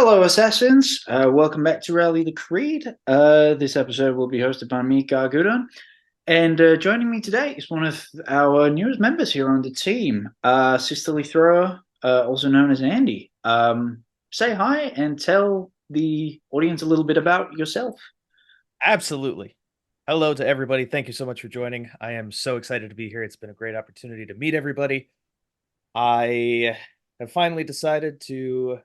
Hello, Assassins. Welcome back to Rally the Creed. This episode will be hosted by me, Gargudon. And joining me today is one of our newest members here on the team, SisterlyThrower, also known as Andy. Say hi and tell the audience a little bit about yourself. Absolutely. Hello to everybody. Thank you so much for joining. I am so excited to be here. It's been a great opportunity to meet everybody. I have finally decided to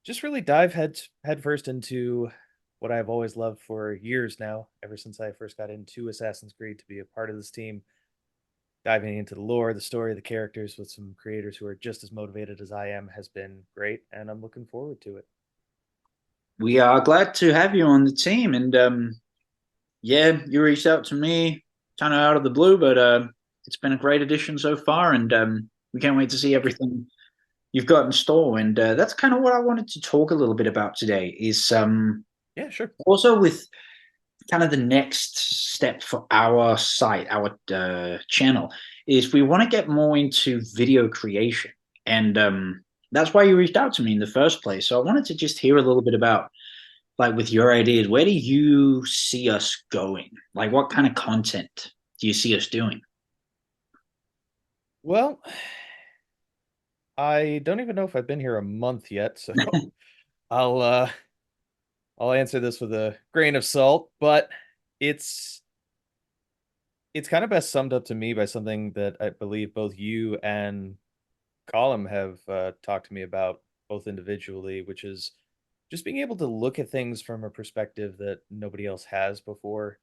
just really dive head first into what I've always loved for years now, ever since I first got into Assassin's Creed to be a part of this team, diving into the lore, the story, the characters with some creators who are just as motivated as I am has been great, and I'm looking forward to it. We are glad to have you on the team. And yeah, you reached out to me kind of out of the blue, but it's been a great addition so far. And we can't wait to see Thank you. everything you've got in store. And that's kind of what I wanted to talk a little bit about today is Yeah, sure. also with kind of the next step for our site, our channel, is we want to get more into video creation. And that's why you reached out to me in the first place. So I wanted to just hear a little bit about, like, with your ideas, where do you see us going? Like, what kind of content do you see us doing? Well, I don't even know if I've been here a month yet, so I'll uh I'll answer this with a grain of salt, but it's it's kind of best summed up to me by something that I believe both you and Colin have talked to me about both individually, which is just being able to look at things from a perspective that nobody else has before.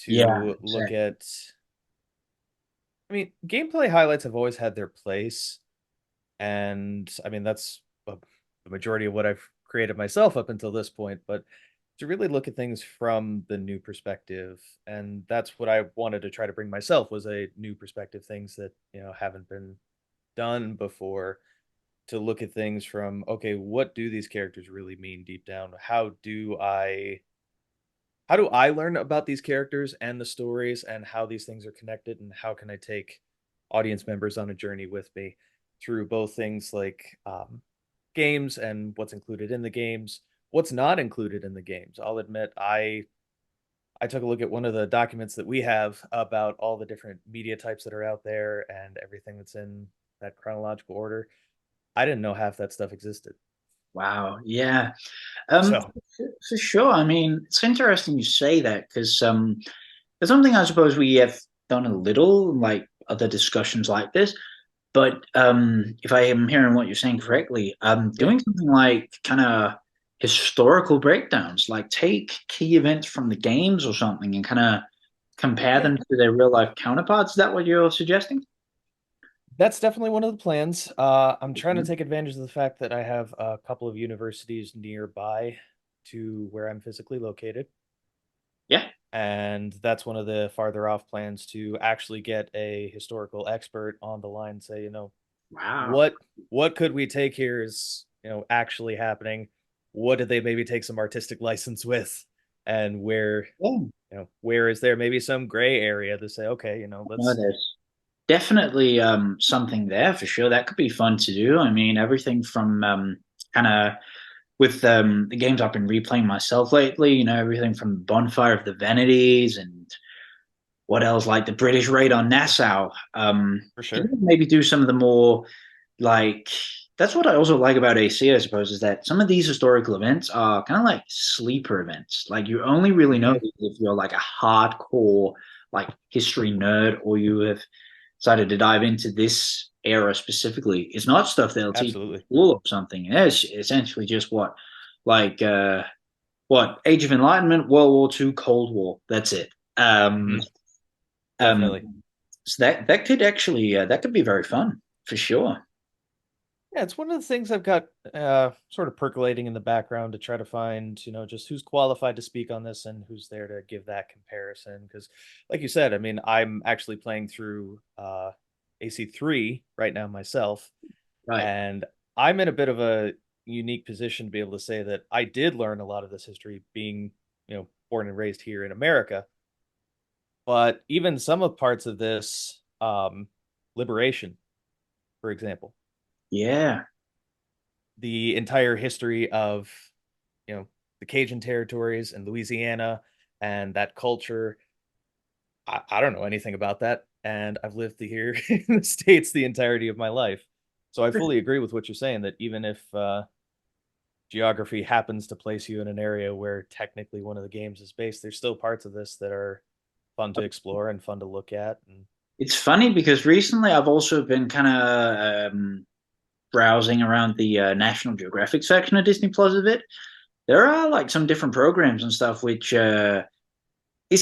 Yeah, To look exactly. at, I mean, gameplay highlights have always had their place, and I mean that's the majority of what I've created myself up until this point, but to really look at things from the new perspective, and that's what I wanted to try to bring myself was a new perspective, things that haven't been done before, to look at things from, okay, what do these characters really mean deep down? How do I learn about these characters and the stories and how these things are connected, and how can I take audience members on a journey with me through both things like games and what's included in the games, what's not included in the games. I'll admit I took a look at one of the documents that we have about all the different media types that are out there and everything that's in that chronological order. I didn't know half that stuff existed. Wow. Yeah. So, For sure. I mean, it's interesting you say that because it's something I suppose we have done a little, like other discussions like this. But if I am hearing what you're saying correctly, yeah. doing something like kind of historical breakdowns, like take key events from the games or something and kind of compare Yeah. them to their real life counterparts. Is that what you're suggesting? That's definitely one of the plans. I'm trying to Mhm. take advantage of the fact that I have a couple of universities nearby to where I'm physically located. Yeah. And that's one of the farther off plans, to actually get a historical expert on the line and say, Wow. what could we take here is, actually happening? What did they maybe take some artistic license with? And Yeah. where is there maybe some gray area to say, okay, No, let's. there's definitely something there for sure. That could be fun to do. I mean, everything from kind of with the games I've been replaying myself lately, everything from Bonfire of the Vanities and what else, like the British raid on Nassau. For And sure. maybe do some of the more like that's what I also like about AC, I suppose, is that some of these historical events are kind of like sleeper events. Like you only really know Hmm. these if you're like a hardcore like history nerd or you have decided to dive into this era specifically. It's not stuff they'll teach you in Absolutely. school or something. It's essentially just like what Age of Enlightenment, World War II, Cold War. That's it. Hmm. Um, Definitely. so that could actually that could be very fun for sure. Yeah, it's one of the things I've got sort of percolating in the background to try to find, just who's qualified to speak on this and who's there to give that comparison. Because, like you said, I mean, I'm actually playing through AC3 right now myself, Right. and I'm in a bit of a unique position to be able to say that I did learn a lot of this history being, born and raised here in America. But even some of parts of this, liberation, for example. Yeah. the entire history of, you know, the Cajun territories and Louisiana and that culture. I don't know anything about that, and I've lived here in the States the entirety of my life. So I fully agree with what you're saying that even if geography happens to place you in an area where technically one of the games is based, there's still parts of this that are fun to explore and fun to look at. And It's funny because recently I've also been kind of browsing around the National Geographic section of Disney Plus a bit. There are like some different programs and stuff which is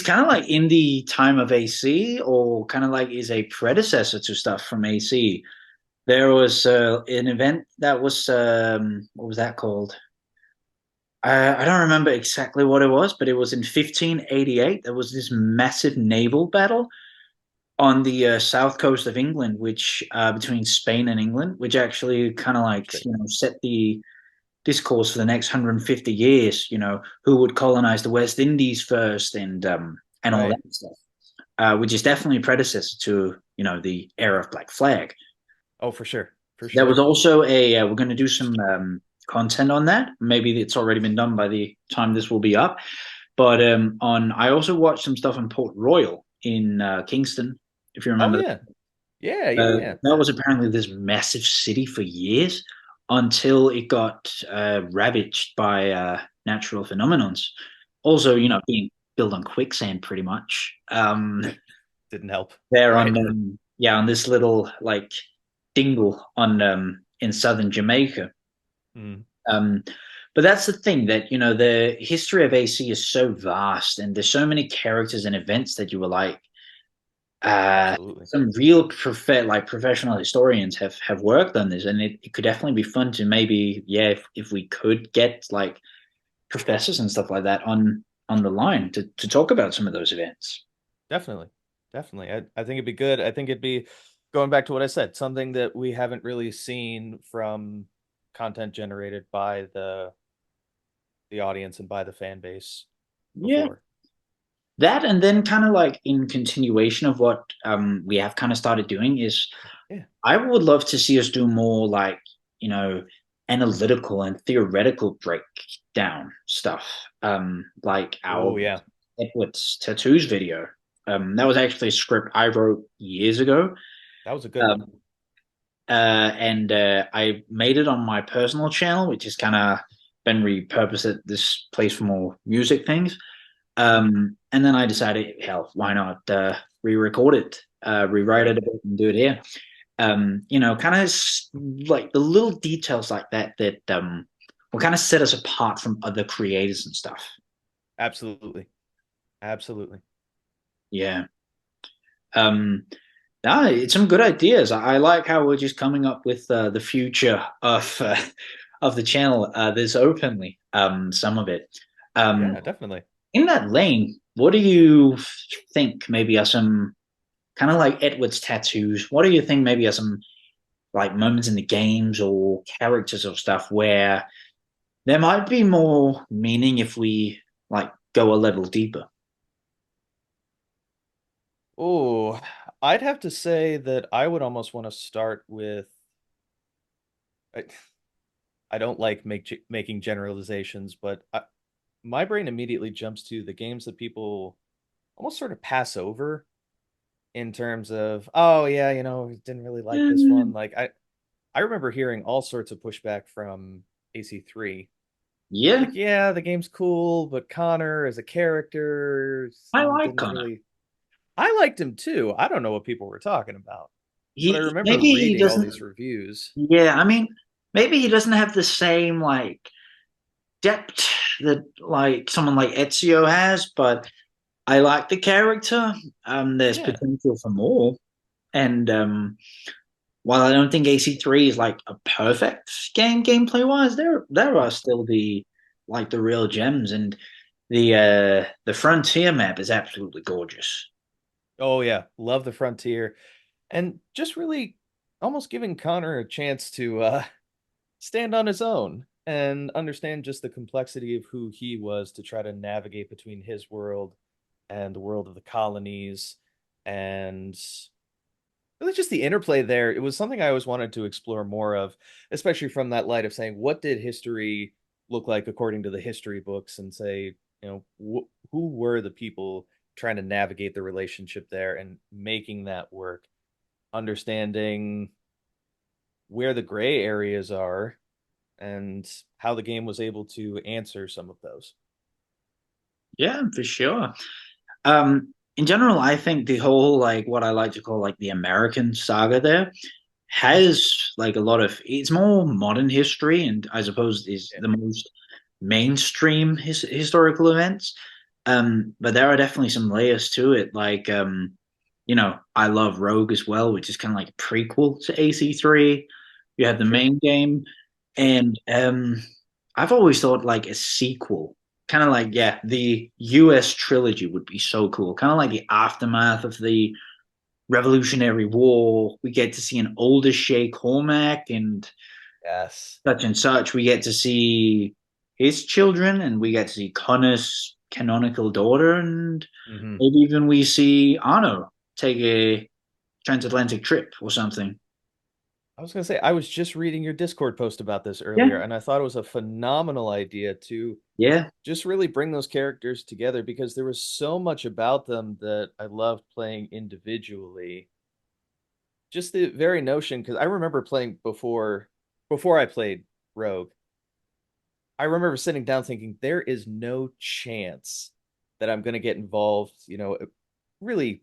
kind of like in the time of AC or kind of like is a predecessor to stuff from AC. There was an event that was what was that called? I don't remember exactly what it was, but it was in 1588. There was this massive naval battle on the south coast of England, which between Spain and England, which actually kind of like set the discourse for the next 150 years. Who would colonize the West Indies first, and all that right. stuff, which is definitely a predecessor to the era of Black Flag. Oh, for sure. For There was sure. also a we're going to do some content on that. Maybe it's already been done by the time this will be up. But on I also watched some stuff on Port Royal in Kingston, if you Oh remember. yeah. Yeah, yeah, yeah. That was apparently this massive city for years until it got ravaged by natural phenomenons. Also, Mm. being built on quicksand pretty much. Didn't help. There on Right. on this little like dingle on in southern Jamaica. Mm, Um, but that's the thing that the history of AC is so vast, and there's so many characters and events that you were like absolutely. some real professional historians have worked on this, and it could definitely be fun to maybe if we could get like professors and stuff like that on the line to talk about some of those events. Definitely. Definitely. I think it'd be good. I think it'd be going back to what I said, something that we haven't really seen from content generated by the audience and by the fan base Yeah, before. that, and then kind of like in continuation of what we have kind of started doing is Yeah. I would love to see us do more like, analytical and theoretical breakdown stuff. Like our Oh yeah. Edward's tattoos video. That was actually a script I wrote years ago. That was a good one. Um, and I made it on my personal channel, which is kind of been repurposed at this place for more music things. And then I decided, hell, why not re-record it, rewrite Right. it a bit, and do it here. Kind of like the little details like that will kind of set us apart from other creators and stuff. Absolutely. Absolutely. Yeah. Um, no, it's some good ideas. I like how we're just coming up with the future of the channel this openly. Some of it. Um, Yeah, definitely. in that lane, what do you think maybe are some kind of like Edward's tattoos? What do you think maybe are some like moments in the games or characters or stuff where there might be more meaning if we like go a level deeper? Oh, I'd have to say that I would almost want to start with I, I don't like making generalizations, but my brain immediately jumps to the games that people almost sort of pass over in terms of, oh yeah, didn't really like this one. Mm, Like I remember hearing all sorts of pushback from AC3. yeah, Like, yeah, the game's cool, but Connor as a character I like didn't Connor. really. I liked him too. I don't know what people were talking about, but I He remember maybe he reading all doesn't. these reviews. Yeah, I mean, maybe he doesn't have the same like depth that like someone like Ezio has, but I like the character. There's Yeah, potential for more, and while I don't think AC3 is like a perfect game gameplay wise, there are still the real gems, and the frontier map is absolutely gorgeous. oh yeah, love the frontier, and just really almost giving Connor a chance to stand on his own and understand just the complexity of who he was to try to navigate between his world and the world of the colonies. And really just the interplay there. It was something I always wanted to explore more of, especially from that light of saying, what did history look like according to the history books, and say, who were the people trying to navigate the relationship there and making that work, understanding where the gray areas are and how the game was able to answer some of those. Yeah, for sure. In general, I think the whole like what I like to call like the American saga there Mhm. has like a lot of it's more modern history and I suppose is Yeah. the most mainstream historical events. But there are definitely some layers to it. Like I love Rogue as well, which is kind of like a prequel to AC3. You have the Sure. main game, Sure. and I've always thought like a sequel, kind of like yeah, the US trilogy would be so cool. Kind of like the aftermath of the Revolutionary War. We get to see an older Shay Cormac and Yes. such and such. We get to see his children, and we get to see Connor's canonical daughter, and Hmm. maybe even we see Arno take a transatlantic trip or something. I was going to say, I was just reading your Discord post about this Yeah, earlier, and I thought it was a phenomenal idea to yeah, just really bring those characters together because there was so much about them that I loved playing individually. Just the very notion, because I remember playing before I played Rogue. I remember sitting down thinking there is no chance that I'm going to get involved, really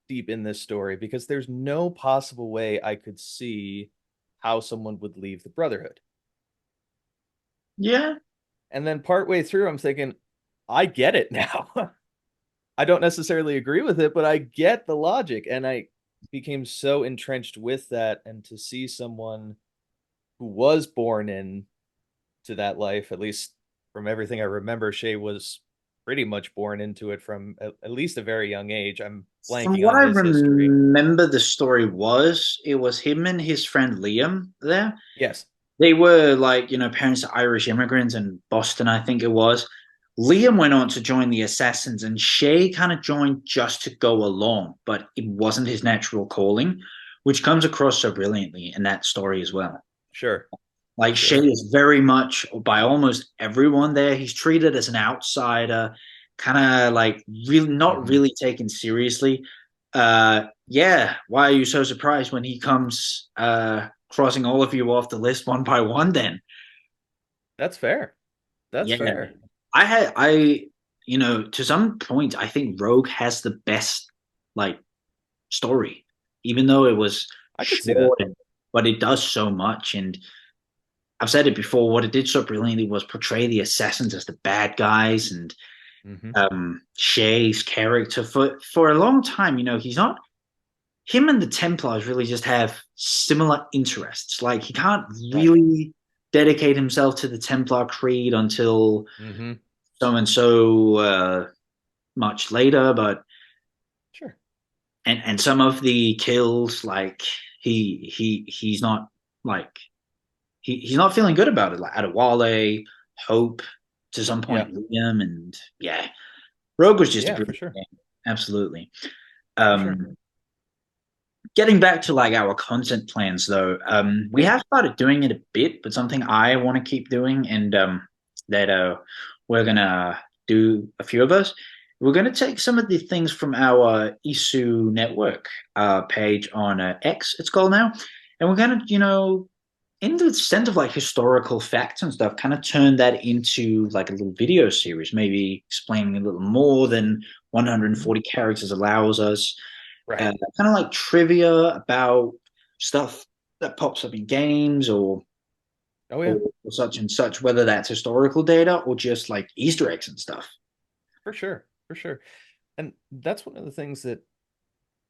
deep in this story, because there's no possible way I could see how someone would leave the Brotherhood. yeah. And then partway through, I'm thinking, I get it now. I don't necessarily agree with it, but I get the logic. And I became so entrenched with that. And to see someone who was born into that life, at least from everything I remember, Shay was pretty much born into it from at least a very young age. I'm From blanking what on I his history. remember, the story was it was him and his friend Liam there. Yes, They were like, parents are Irish immigrants in Boston, I think it was. Liam went on to join the Assassins, and Shay kind of joined just to go along, but it wasn't his natural calling, which comes across so brilliantly in that story as well. sure, Like Shay sure. is very much by almost everyone there. He's treated as an outsider, kind of like really not Hmm. really taken seriously. Yeah, why are you so surprised when he comes crossing all of you off the list one by one? Then That's fair. That's yeah, fair. I to some point I think Rogue has the best like story, even though it was I could see that. short, but it does so much and I've said it before. What it did so brilliantly was portray the assassins as the bad guys, and Hmm. Shay's character for a long time. He's not him and the Templars really just have similar interests. Like he can't Right. really dedicate himself to the Templar creed until Hmm. so and so much later. But Sure. and some of the kills, like he's not like he's not feeling good about it. Like Adewale, Hope, to some Yeah. point Liam, and yeah, Rogue was just a Yeah, for brilliant sure. game. Absolutely. For sure. Um, Getting back to like our content plans though, we Yeah. have started doing it a bit, but something I want to keep doing, and that we're gonna do a few of us. We're gonna take some of the things from our Isu network page on X, it's called now, and we're gonna, in the sense of like historical facts and stuff, kind of turn that into like a little video series, maybe explaining a little more than Hmm. 140 characters allows us. Right. Kind of like trivia about stuff that pops up in games Oh yeah, or such and such, whether that's historical data or just like Easter eggs and stuff. for sure. For sure. And that's one of the things that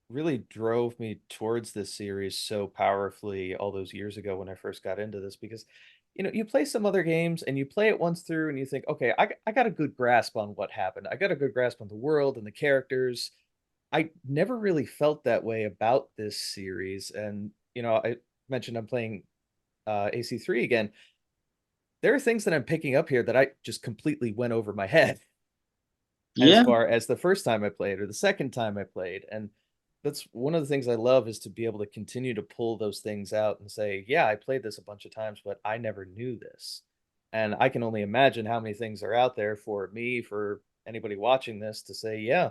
really drove me towards this series so powerfully all those years ago when I first got into this, because you play some other games and you play it once through and you think, okay, I got a good grasp on what happened. I got a good grasp on the world and the characters. I never really felt that way about this series. And I mentioned I'm playing AC3 again. There are things that I'm picking up here that I just completely went over my head as Yeah, far as the first time I played or the second time I played. And that's one of the things I love is to be able to continue to pull those things out and say, yeah, I played this a bunch of times, but I never knew this. And I can only imagine how many things are out there for me, for anybody watching this to say, yeah,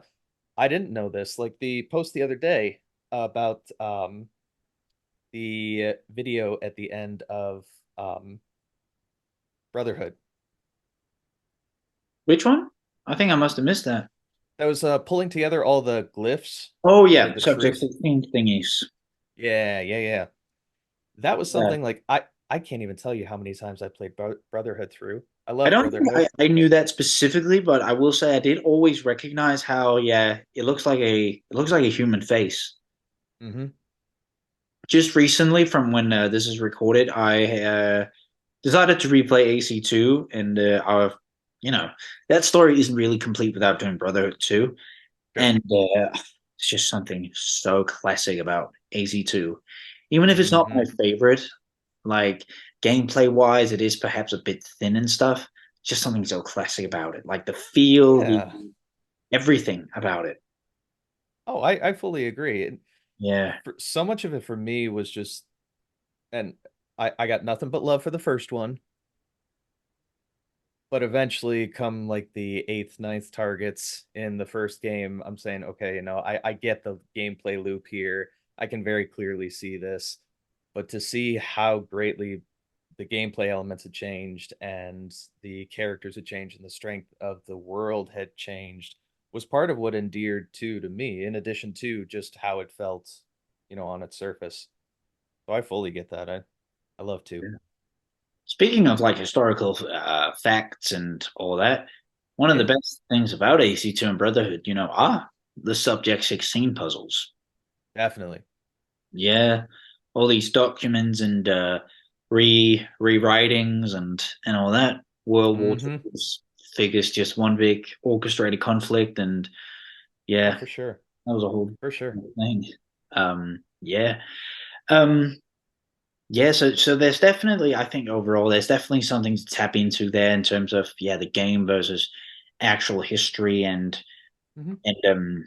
I didn't know this. Like the post the other day about the video at the end of um, Brotherhood. Which one? I think I must have missed that. That was pulling together all the glyphs Oh for yeah, the Subject truth. 16 thingies. Yeah, yeah, yeah. That was Yeah. something like I can't even tell you how many times I played Brotherhood through. I I love don't think Brotherhood. I knew that specifically, but I will say I did always recognize how, yeah, it looks like a human face. Hmm. Just recently, from when this is recorded, I decided to replay AC2, and that story isn't really complete without doing Brotherhood 2, Sure. and it's just something so classic about AC2. Even if it's not my Hmm. favorite, like gameplay wise, it is perhaps a bit thin and stuff. Just something so classic about it, like the feel, the Yeah. everything about it. Oh, I fully agree. And Yeah, so much of it for me was just, and I got nothing but love for the first one. But eventually, come like the eighth, ninth targets in the first game, I'm saying, okay, I get the gameplay loop here. I can very clearly see this. But to see how greatly the gameplay elements had changed and the characters had changed and the strength of the world had changed was part of what endeared two to me, in addition to just how it felt, on its surface. So I fully get that. I love two. speaking of like historical facts and all that, one of the Yeah, best things about AC2 and Brotherhood, are the Subject 16 puzzles. definitely. Yeah, all these documents and rewritings and all that. World War Hmm. II figures just one big orchestrated conflict, and Oh, yeah, for sure. that was a whole For sure. thing. Yeah. Um, yeah, so there's definitely, I think overall, there's definitely something to tap into there in terms of the game versus actual history Hmm. and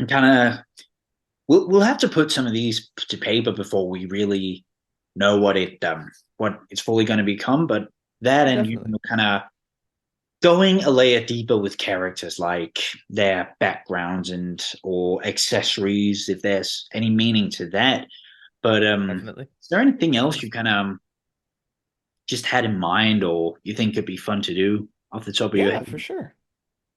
kind of we'll have to put some of these to paper before we really know what it's fully going to become. But that Oh, and definitely. kind of going a layer deeper with characters like their backgrounds and or accessories, if there's any meaning to that. But Definitely. is there anything else you kind of just had in mind or you think could be fun to do off the top of your Yeah, head? for sure.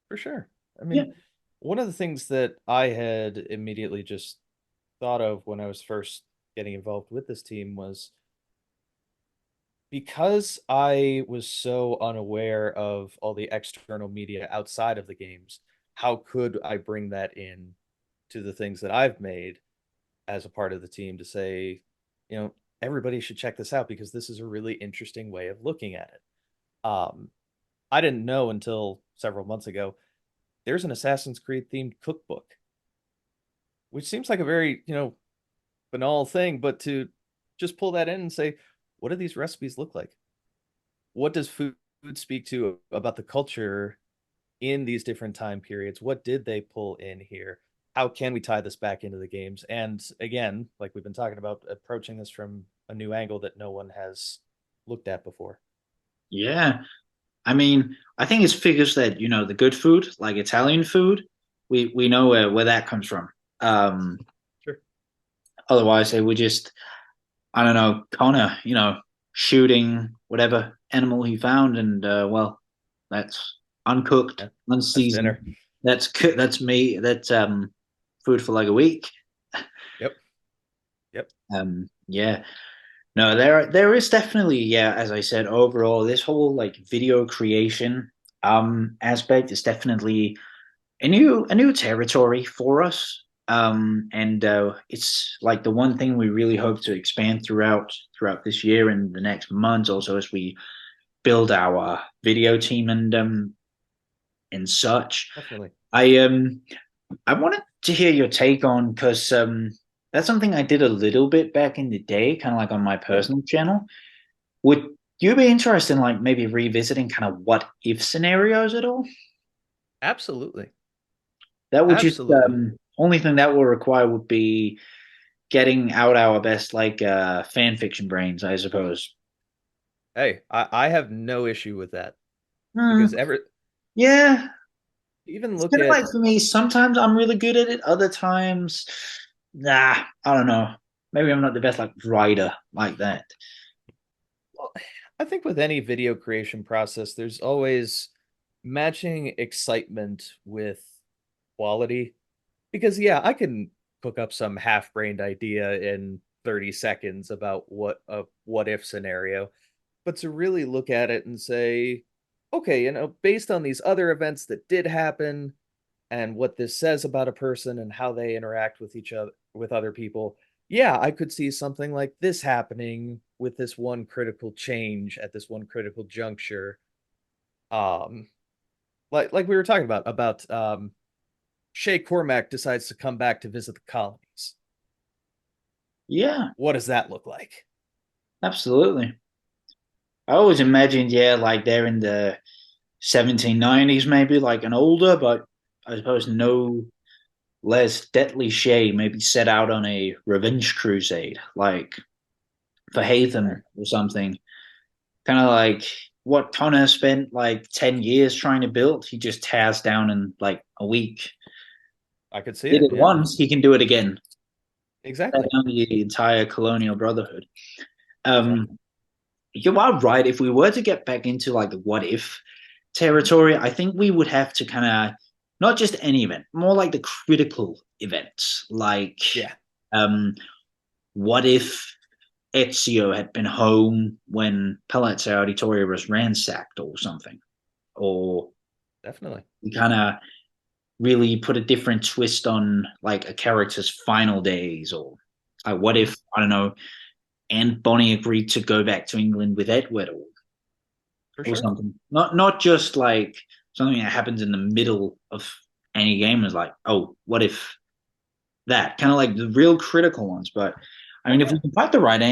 For sure. I Yeah. mean, one of the things that I had immediately just thought of when I was first getting involved with this team was because I was so unaware of all the external media outside of the games, how could I bring that in to the things that I've made as a part of the team to say, everybody should check this out because this is a really interesting way of looking at it. I didn't know until several months ago there's an Assassin's Creed themed cookbook, which seems like a very, banal thing, but to just pull that in and say, what do these recipes look like? What does food speak to about the culture in these different time periods? What did they pull in here? How can we tie this back into the games? And again, like we've been talking about, approaching this from a new angle that no one has looked at before. Yeah. I mean, I think it's figures that, the good food, like Italian food, we know where that comes from. Um, Sure. Otherwise they would just, I don't know, Connor, shooting whatever animal he found and well, that's uncooked, Yeah. That's unseasoned. dinner. That's me. That's food for like a week. Yep. Yep. Yeah. No, there is definitely, yeah, as I said, overall, this whole like video creation aspect is definitely a new territory for us. And it's like the one thing we really hope to expand throughout this year and the next months also as we build our video team and such. Definitely. I wanted to hear your take on because that's something I did a little bit back in the day, kind of like on my Yeah. personal channel. Would you be interested in like maybe revisiting kind of what if scenarios at all? Absolutely. That would just Absolutely. Only thing that will require would be getting out our best like fan fiction brains, I suppose. Hey, I have no issue with that Hmm, because ever yeah, even it's look kind of at like for me. Sometimes I'm really good at it. Other times, nah, I don't know. Maybe I'm not the best like writer like that. well, I think with any video creation process, there's always matching excitement with quality. Because yeah, I can cook up some half-brained idea in 30 seconds about what a what if scenario, but to really look at it and say, okay, based on these other events that did happen and what this says about a person and how they interact with each other with other people, yeah, I could see something like this happening with this one critical change at this one critical juncture. Um, like we were talking about Shay Cormac decides to come back to visit the colonies. Yeah, What does that look like? absolutely. I always imagined, yeah, like they're in the 1790s, maybe like an older, but I suppose no less deadly Shay maybe set out on a revenge crusade, like for Hatham Sure. or something. Kind of like what Connor spent like 10 years trying to build, he just tears down in like a week. I could see Did it. it Yeah, once, he can do it again. Tear exactly. down the entire colonial brotherhood. Um, Exactly. you are right. If we were to get back into like the what if territory, I think we would have to kind of not just any event, more like the critical events. Like, Yeah, um, what if Ezio had been home when Palazzo Auditorio was ransacked or something? Or definitely. we kind of really put a different twist on like a character's final days, or what Hmm. if, I don't know, Aunt Bonnie agreed to go back to England with Edward, For or sure. something. Not just like something that happens in the middle of any game is like, oh, what if that? Kind of like the real critical ones. But I Oh mean, if we yeah. can find the right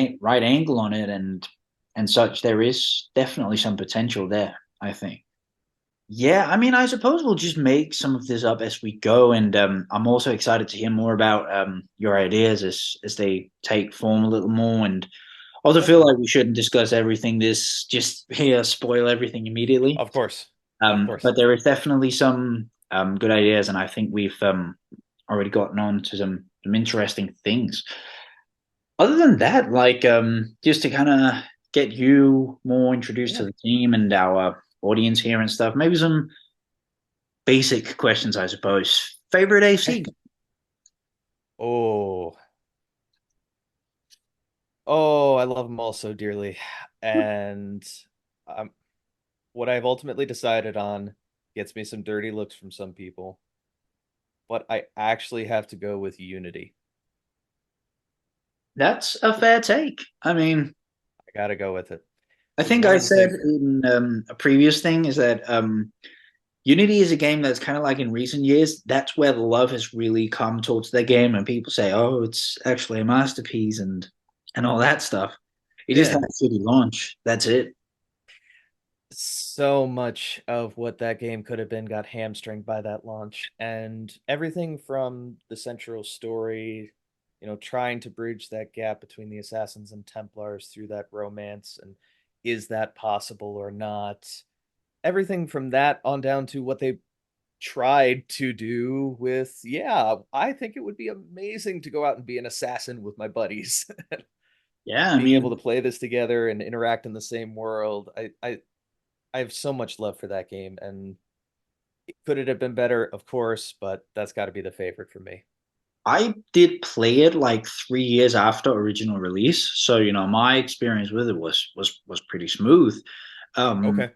angle on it and such, there is definitely some potential there, I think. Yeah, I mean, I suppose we'll just make some of this up as we go, and I'm also excited to hear more about your ideas as they take form a little more. And also feel Definitely. like we shouldn't discuss everything. This just here spoil everything immediately. Of course. Of course. But there is definitely some good ideas, and I think we've already gotten on to some interesting things. Other than that, like just to kind of get you more introduced to Yeah. the team and our audience here and stuff, maybe some basic questions, I suppose. Favorite Hey. AC? Oh. Oh, I love them all so dearly. And um, what I've ultimately decided on gets me some dirty looks from some people, but I actually have to go with Unity. That's a fair take. I mean, I gotta go with it. I Because think one I of the said things, in a previous thing is that Unity is a game that's kind of like in recent years, that's where the love has really come towards the game, and people say, "Oh, it's actually a masterpiece," and all that stuff. It just yeah, had a shitty launch. That's it. so much of what that game could have been got hamstringed by that launch. And everything from the central story, trying to bridge that gap between the Assassins and Templars through that romance, and is that possible or not? Everything from that on down to what they tried to do with, yeah, I think it would be amazing to go out and be an assassin with my buddies. Yeah, I Being able to mean, play this together and interact in the same world. I have so much love for that game, and could it have been better? Of course, but that's got to be the favorite for me. I did play it like 3 years after original release, so my experience with it was pretty smooth. Um, Okay,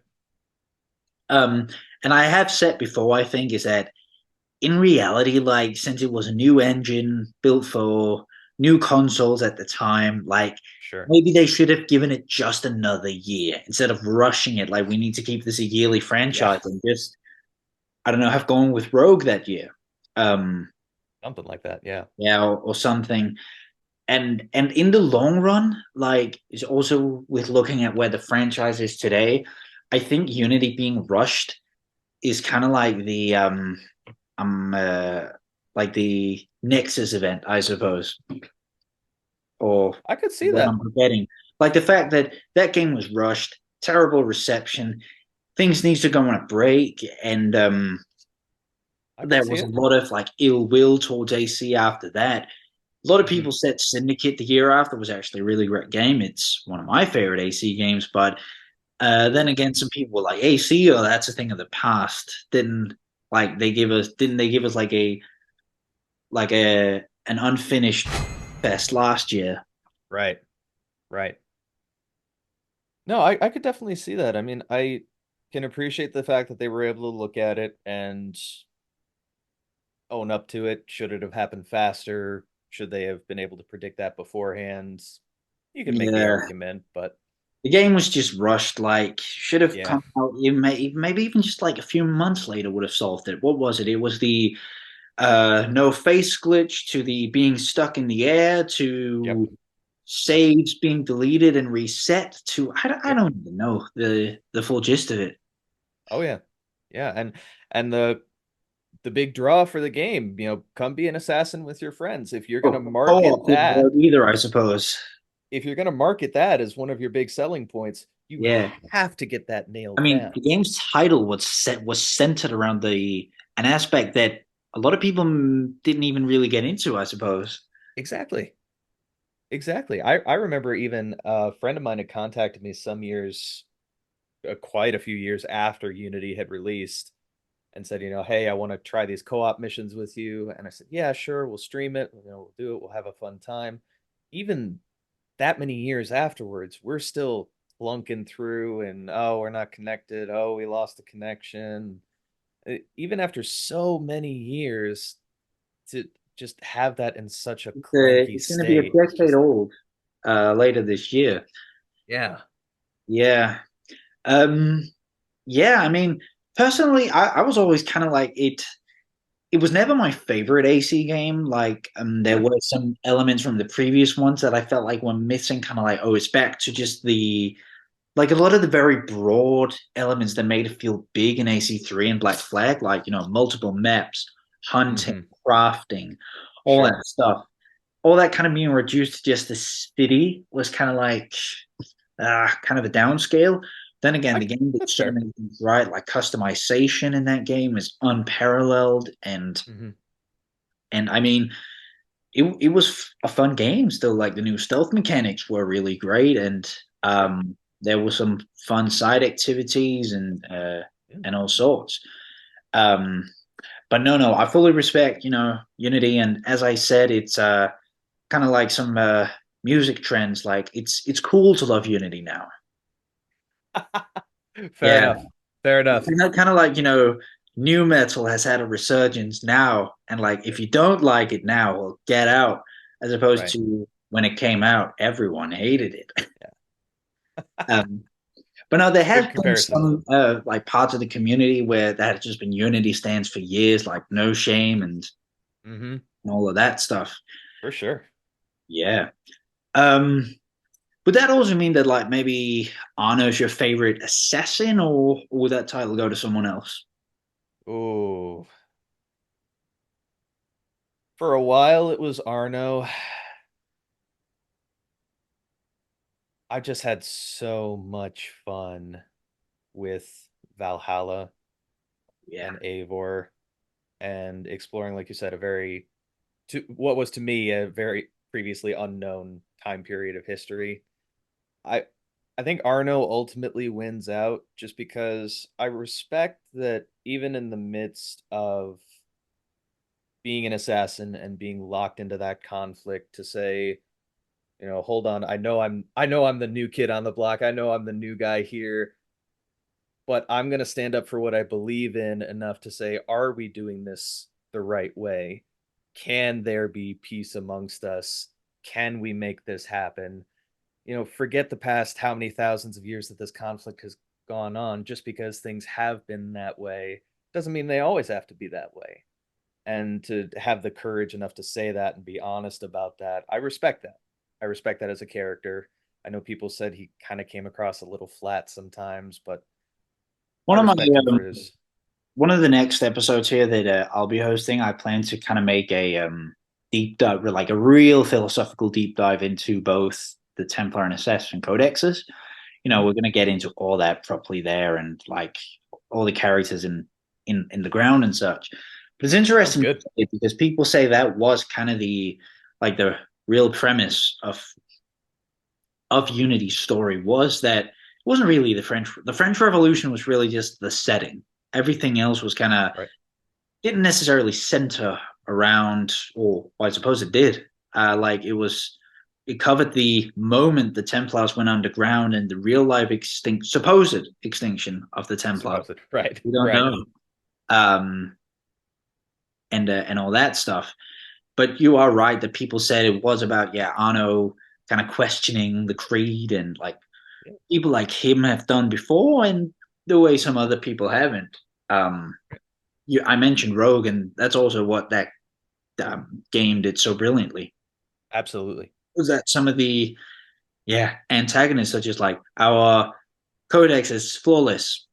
um, and I have said before, I think, is that in reality, like since it was a new engine built for new consoles at the time, like sure. maybe they should have given it just another year instead of rushing it. Like we need to keep this a yearly Yeah, franchise and just I don't know, have gone with Rogue that year. Um, something like that. Yeah, yeah, or something. And in the long run, like is also with looking at where the franchise is today, I think Unity being rushed is kind of like the like the Nexus event, I suppose, or I could see what that. I'm forgetting. Like the fact that that game was rushed, terrible reception, things needs to go on a break, and I could there see was a it. lot of like ill will towards AC after that. A lot of Hmm. people said Syndicate the year after was actually a really great game. It's one of my favorite AC games, but then again, some people were like AC, or that's a thing of the past. Didn't they give us like a an unfinished fest last year? Right, right. No, I could definitely see that. I mean, I can appreciate the fact that they were able to look at it and own up to it. Should it have happened faster? Should they have been able to predict that beforehand? You can make the Yeah, argument, but the game was just rushed. Like, should have yeah, come out. Maybe even just like a few months later would have solved it. What was it? It was the no face glitch to the being stuck in the air yep, to yep, saves being deleted and reset to I yep. don't even know the full gist of it. Oh yeah, yeah, and the big draw for the game, come be an assassin with your friends. If you're gonna Oh, co-op market didn't that, work either, I suppose. if you're gonna market that as one of your big selling points, you Yeah, have to get that I nailed mean the down. game's title was centered around the an aspect that a lot of people didn't even really get into, I suppose. Exactly. Exactly. I remember even a friend of mine had contacted me some years, quite a few years after Unity had released, and said, hey, I want to try these co-op missions with you. And I said, yeah, sure, we'll stream it. We'll do it. We'll have a fun time. Even that many years afterwards, we're still plunking through and, oh, we're not connected. Oh, we lost the connection. Even after so many years, to just have that in such a clunky It's going to be a state, it's decade just, old later this year. yeah. Yeah. Um, yeah, I mean, personally, I was always kind of like it. It was never my favorite AC game. Like, there Sure. were some elements from the previous ones that I felt like were missing. Kind of like, oh, it's back to just the like a lot of the very broad elements that made it feel big in AC3 and Black Flag, like multiple maps, hunting, Hmm. crafting, all Sure. that stuff. All that kind of being reduced to just the city was kind of like kind of a downscale. Then again, the game did That's so fair. many things right. Like customization in that game is unparalleled, Hmm. and I mean, it was a fun game. Still, like the new stealth mechanics were really great, and Yep. there were some fun side activities Yeah. and all sorts. Um, but no, I fully respect Unity, and as I said, it's kind of like some music trends. Like it's cool to love Unity now. Fair Yeah, enough. Fair enough. kind of like new metal has had a resurgence now, and like if you don't like it now, well, get out. As opposed Right. to when it came out, everyone hated it. Yeah. um, but no, there Good have been comparison. some like parts of the community where that has just been Unity stands for years, like No Shame Hmm. and all of that stuff. For sure. Yeah. Um, would that also mean that like maybe Arno's your favorite assassin, or would that title go to someone else? Ooh. For a while it was Arno. I just had so much fun with Valhalla Yeah. and Eivor and exploring, like you said, what was to me a very previously unknown time period of history. I I think Arno ultimately wins out just because I respect that even in the midst of being an assassin and being locked into that conflict to say, hold on, I know I'm the new kid on the block. I know I'm the new guy here, but I'm going to stand up for what I believe in enough to say, are we doing this the right way? Can there be peace amongst us? Can we make this happen? Forget the past how many thousands of years that this conflict has gone on. Just because things have been that way doesn't mean they always have to be that way. And to have the courage enough to say that and be honest about that, I respect that. I respect that as a character. I know people said he kind of came across a little flat sometimes, but I One of my respect him for his. one of the next episodes here that I'll be hosting, I plan to kind of make a deep dive, like a real philosophical deep dive into both the Templar and Assassin codexes. Mhm. We're going to get into all that properly there, and like all the characters in the ground and such. But it's Sounds interesting good. because people say that was kind of the real premise of Unity's story, was that it wasn't really the French Revolution was really just the setting. Everything else was kind of Right. didn't necessarily center around, or well, I suppose it did. Like it covered the moment the Templars went underground and the real life supposed extinction of the Templars. Supposed. Right. We don't Right. know, um, and all that stuff. But you are right that people said it was about, yeah, Arno kind of questioning the creed, and like Yeah. people like him have done before, and the way some other people haven't. Um, I mentioned Rogue, and that's also what that game did so brilliantly. Absolutely. Was that some of the antagonists are just like, our codex is flawless,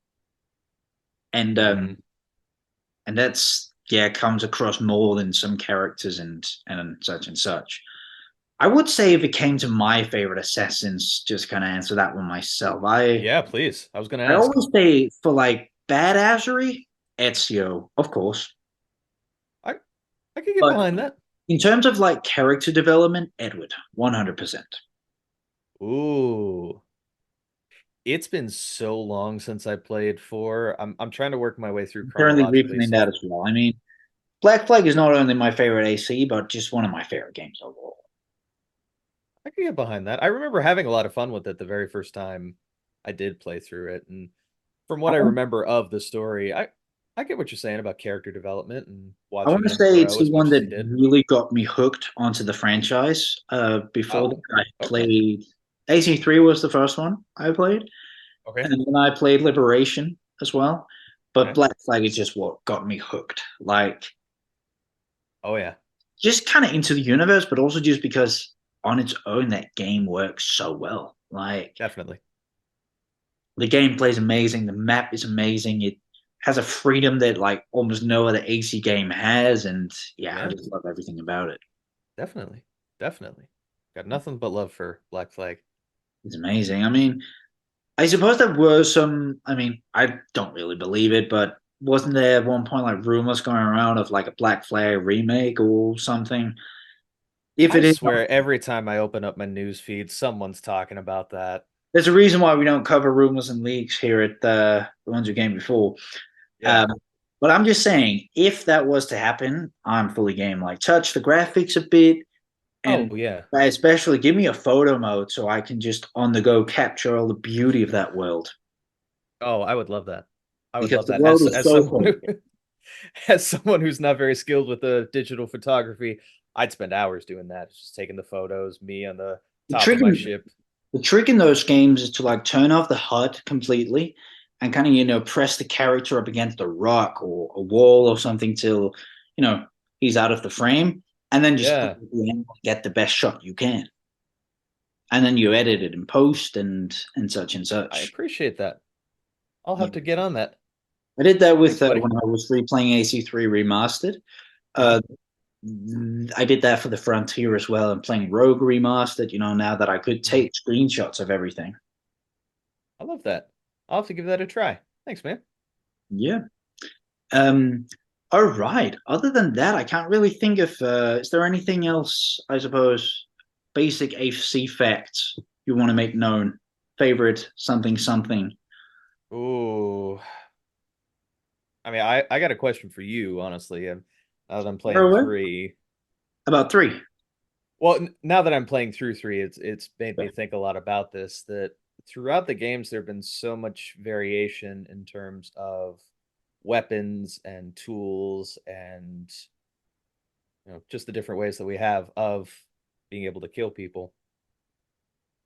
and Mhm. that's, comes across more than some characters and such and such. I would say if it came to my favorite assassins, just kind of answer that one myself. I Yeah, please. I was going to I ask. always say for like badassery, Ezio, of course. I I could get But behind that. in terms of like character development, Edward, 100%. Ooh. It's been so long since I played 4. I'm trying to work my way through Currently chronologically, replaying so that as well. I mean, Black Flag is not only my favorite AC, but just one of my favorite games overall. I could get behind that. I remember having a lot of fun with it the very first time I did play through it, and from I what I want, remember of the story, I get what you're saying about character development and I want watching to him say it's grow the as one much as that he did. really got me hooked onto the franchise. Before that, Oh, I okay. played AC3 was the first one I played, Okay. and then I played Liberation as well. But Okay. Black Flag is just what got me hooked. Like, Oh yeah, just kind of into the universe, but also just because on its own that game works so well. Like, definitely. the gameplay is amazing, the map is amazing. It has a freedom that like almost no other AC game has, and yeah, I Yeah, just love everything about it. definitely. Definitely. Got nothing but love for Black Flag. It's amazing. I mean, I suppose there were some. I mean, I don't really believe it, but wasn't there at one point like rumors going around of like a Black Flag remake or something? If I it is, swear every time I open up my news feed, someone's talking about that. there's a reason why we don't cover rumors and leaks here at the ones who came before. Yeah. Um, but I'm just saying, if that was to happen, I'm fully game. Like, touch the graphics a bit, Oh and yeah. especially give me a photo mode so I can just on the go capture all the beauty of that world, Oh, I would love that. I would because love the that world is as so someone cool. who as someone who's not very skilled with the digital photography, I'd spend hours doing that, just taking the photos, me on the The top of trick my in ship. the trick in those games is to like turn off the HUD completely and kind of press the character up against a rock or a wall or something till he's out of the frame, and then just Yeah, get the best shot you can, and then you edit it in post and such and I such. appreciate that. I'll Yeah. have to get on that. I did that with Thanks, buddy. when I was replaying AC3 Remastered. Uh-huh. Uh, I did that for the Frontier as well, and playing Rogue Remastered. Now that I could Mhm. take screenshots of everything. I love that. I'll have to give that a try. Thanks, man. Yeah. Um. All right. Other than that, I can't really think of. Is there anything else? I suppose basic AC facts you want to make known. Favorite something something. Ooh. I mean, I got a question for you, honestly. And now that I'm playing Or 3, about three. well, now that I'm playing through 3, it's made me think a lot about this. That throughout the games, there have been so much variation in terms of weapons and tools, and just the different ways that we have of being able to kill people.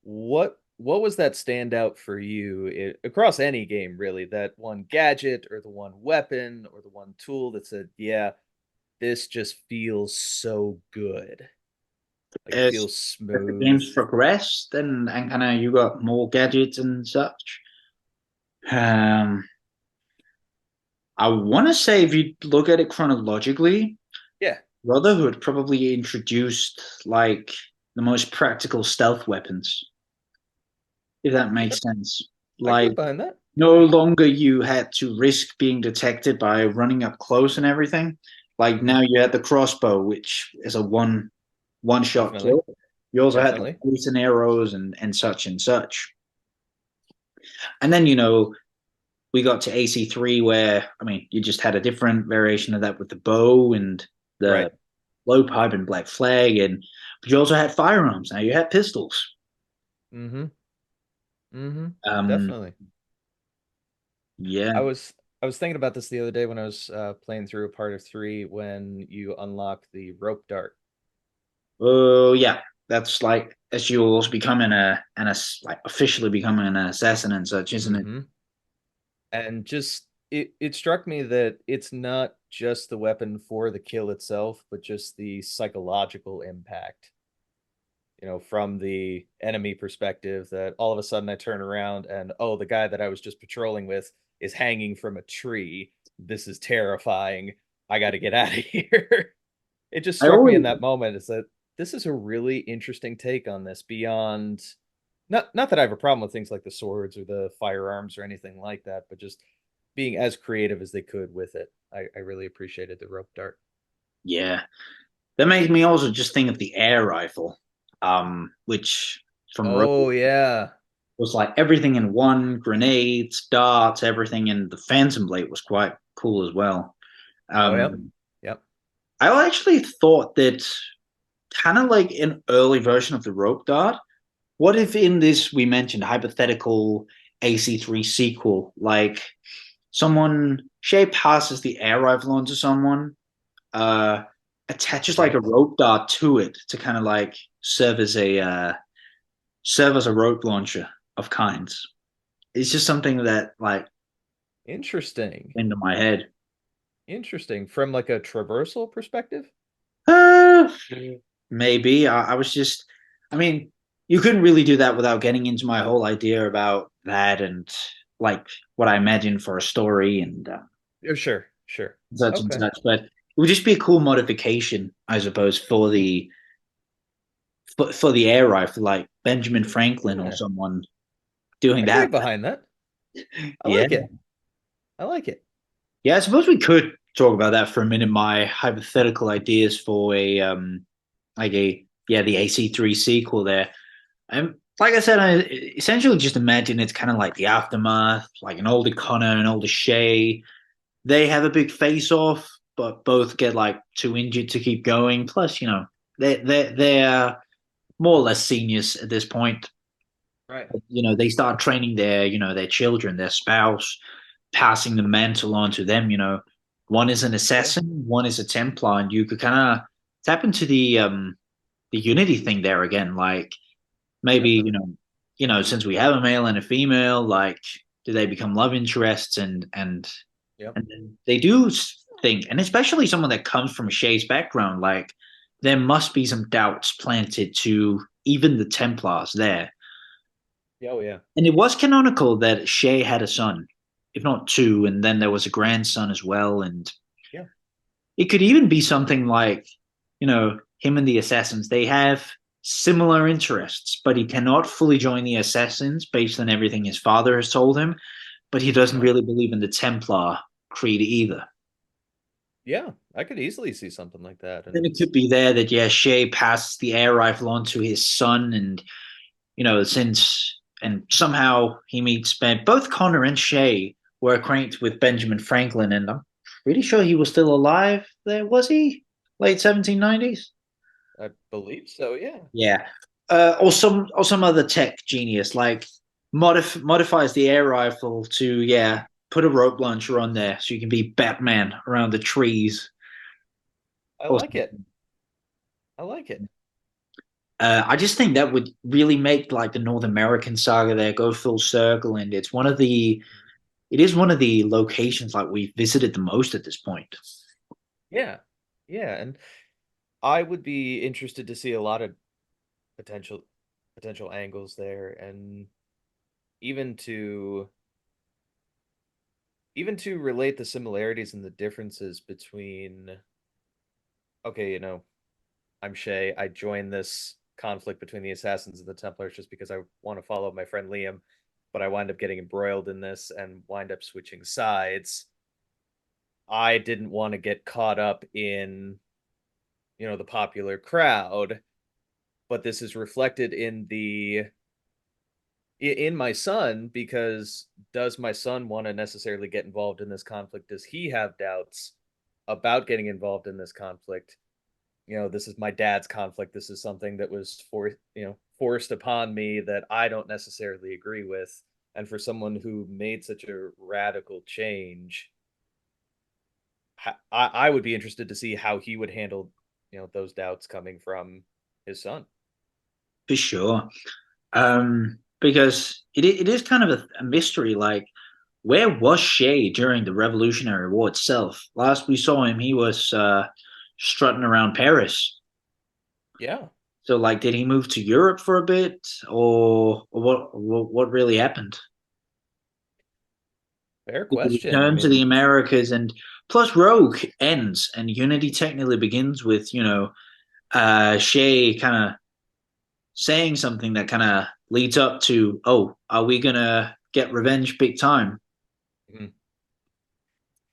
What was that standout for you across any game, really? That one gadget, or the one weapon, or the one tool that said, "Yeah, this just feels so good. Like it As feels the smooth." games progressed and kind of you got more gadgets and such. Um, I want to say if you look at it chronologically, Yeah, Brotherhood probably introduced like the most practical stealth weapons, if that makes sense. I can Like get behind that. no longer you had to risk being detected by running up close and everything. Like Hmm. now you had the crossbow, which is a one shot Definitely, kill. You also had like definitely. poison arrows and such and such. And then we got to AC3 where I mean you just had a different variation of that with the bow and the Right. blowpipe and black flag, and but you also had firearms. Now you had pistols. Mm-hmm. Mm-hmm. Um, Definitely. yeah. I was I was thinking about this the other day when I was playing through a part of three when you unlock the rope dart. Oh yeah. That's like as you also becoming like officially becoming an assassin and such, isn't it? Mm-hmm. And just it struck me that it's not just the weapon for the kill itself, but just the psychological impact, from the enemy perspective, that all of a sudden I turn around and, oh, the guy that I was just patrolling with is hanging from a tree. This is terrifying. I got to get out of here. It just I struck me in always that moment is that this is a really interesting take on this beyond, not that I have a problem with things like the swords or the firearms or anything like that, but just being as creative as they could with it. I really appreciated the rope dart. yeah. That makes me also just think of the air rifle, which from Rogue Oh yeah. was like everything in one, grenades, darts, everything, and the Phantom Blade was quite cool as well. Oh yep. Um, Yep. I actually thought that kind of like an early version of the rope dart. What if in this we mentioned hypothetical AC3 sequel, like someone Shay passes the air rifle onto someone, uh, attaches like Okay. a rope dart to it to kind of like serve as a rope launcher of kinds. It's just something that like Interesting. into my head. Interesting. From like a traversal perspective? Uh, maybe I was just, I mean, you couldn't really do that without getting into my whole idea about that and like what I imagine for a story and Oh, sure, sure. such and Okay. such. But it would just be a cool modification, I suppose, for the air rifle, like Benjamin Franklin or Yeah. someone doing I can that. get behind that. I Yeah, like it. I like it. yeah. I suppose we could talk about that for a minute. My hypothetical ideas for a like a yeah the AC3 sequel there. Like I said, I essentially just imagine it's kind of like the aftermath, like an older Connor and older Shay. They have a big face off, but both get like too injured to keep going. Plus, they're more or less seniors at this point. Right. They start training their children, their spouse, passing the mantle on to them. One is an Yeah. assassin, one is a Templar, and you could kind of tap into the unity thing there again. Like maybe Definitely. since we have a male and a female, like do they become love interests Yep. and then they do think, and especially someone that comes from Shay's background, like there must be some doubts planted to even the Templars there. Yeah, oh yeah. And it was canonical that Shay had a son, if not two, and then there was a grandson as well. And Yeah. it could even be something like, him and the assassins, they have similar interests, but he cannot fully join the assassins based on everything his father has told him. But he doesn't Right. really believe in the Templar creed either. Yeah. I could easily see something like that. Then And it could be there that, yeah, Shay passes the air rifle on to his son, and and somehow he meets Ben. Both Connor and Shay were acquainted with Benjamin Franklin, and I'm pretty sure he was still alive there. Was he? Late 1790s? I believe so, yeah. Yeah. Or some other tech genius like modifies the air rifle to put a rope launcher on there so you can be Batman around the trees I or like it. something. I like it. I just think that would really make like the North American saga there go full circle, and it is one of the locations like we've visited the most at this point. Yeah. Yeah. And I would be interested to see a lot of potential potential angles there, and even to even to relate the similarities and the differences between, okay, I'm Shay. I joined this conflict between the Assassins and the Templars just because I want to follow my friend Liam, but I wind up getting embroiled in this and wind up switching sides. I didn't want to get caught up in, the popular crowd, but this is reflected in my son, because does my son want to necessarily get involved in this conflict? Does he have doubts about getting involved in this conflict? This is my dad's conflict. This is something that was forced upon me that I don't necessarily agree with. And for someone who made such a radical change, I would be interested to see how he would handle, those doubts coming from his son. For sure. Because it is kind of a mystery. Like, where was Shay during the Revolutionary War itself? Last we saw him, he was strutting around Paris. Yeah, So, like, did he move to Europe for a bit, or what really happened? fair Did he question. I return to the mean, Americas? And plus, Rogue ends, and Unity technically begins with Shay kind of saying something that kind of leads up to, oh, are we gonna get revenge big time? mhm.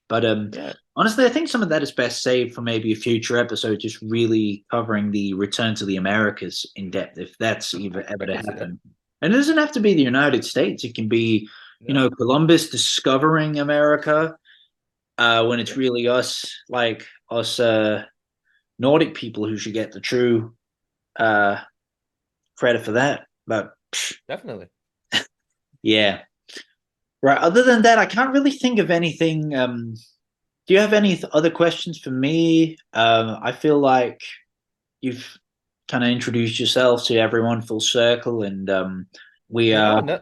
But Yeah, honestly, I think some of that is best saved for maybe a future episode, just really covering the return to the Americas in depth, if that's ever I to can see that. happen. And it doesn't have to be the United States. It can be, No, Columbus discovering America when it's yeah, really us Nordic people who should get the true uh, credit for that. But definitely. yeah, right. Other than that, I can't really think of anything. Do you have any other questions for me? I feel like you've kind of introduced yourself to everyone full circle, and we No, no,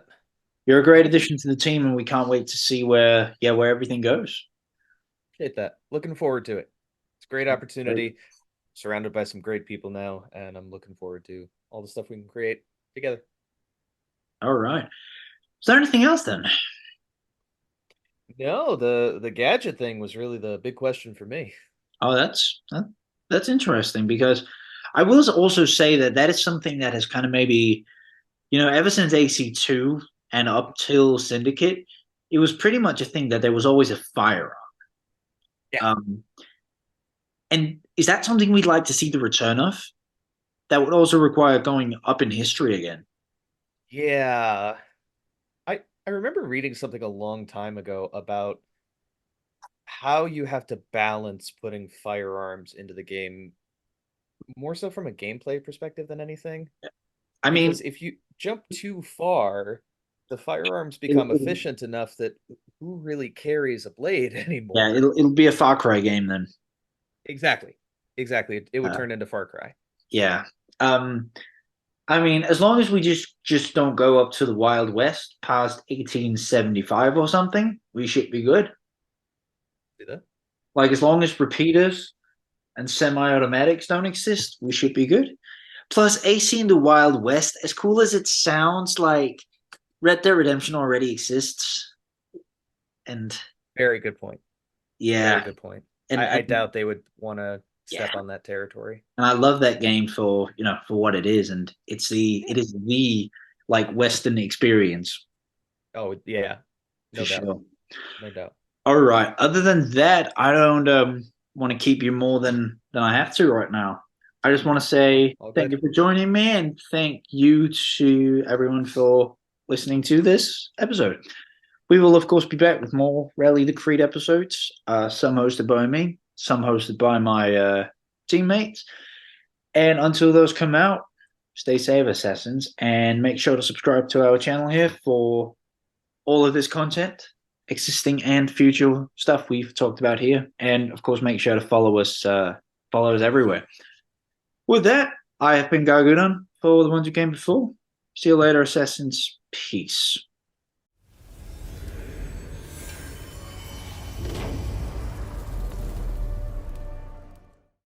you're a great nothing. addition to the team, and we can't wait to see where everything goes. Appreciate that. Looking forward to it. It's a great Great. opportunity. Surrounded by some great people now, and I'm looking forward to all the stuff we can create together. All right. Is there anything else then? No, the gadget thing was really the big question for me. Oh, that's interesting because I will also say that that is something that has kind of maybe ever since AC2 and up till Syndicate, it was pretty much a thing that there was always a firearm. Yeah. Um, and is that something we'd like to see the return of? That would also require going up in history again. Yeah. I remember reading something a long time ago about how you have to balance putting firearms into the game, more so from a gameplay perspective than anything. I mean, Because if you jump too far, the firearms it'll, become it'll, efficient enough that who really carries a blade yeah, anymore? it'll be a Far Cry game then. Exactly. Exactly. It would Uh, turn into Far Cry. yeah. Um, I mean, as long as we just don't go up to the Wild West past 1875 or something, we should be good. See that? Like as long as repeaters and semi-automatics don't exist, we should be good. Plus, AC in the Wild West, as cool as it sounds, like Red Dead Redemption already exists, and Very good point. Very yeah, good point. and I and doubt they would want to yeah, step on that territory. and I love that game for for what it is, and Yeah. it is the like Western experience Oh, yeah. for No doubt. sure. No doubt. All right. Other than that, I don't want to keep you more than I have to right now. I just want to No, say all thank good. you for joining me, and thank you to everyone for listening to this episode. We will, of course, be back with more Rally the Creed episodes, some hosted by me, some hosted by my teammates. And until those come out, stay safe, Assassins, and make sure to subscribe to our channel here for all of this content, existing and future stuff we've talked about here. And of course, make sure to follow us everywhere. With that, I have been Gargudon for the ones who came before. See you later, Assassins. Peace.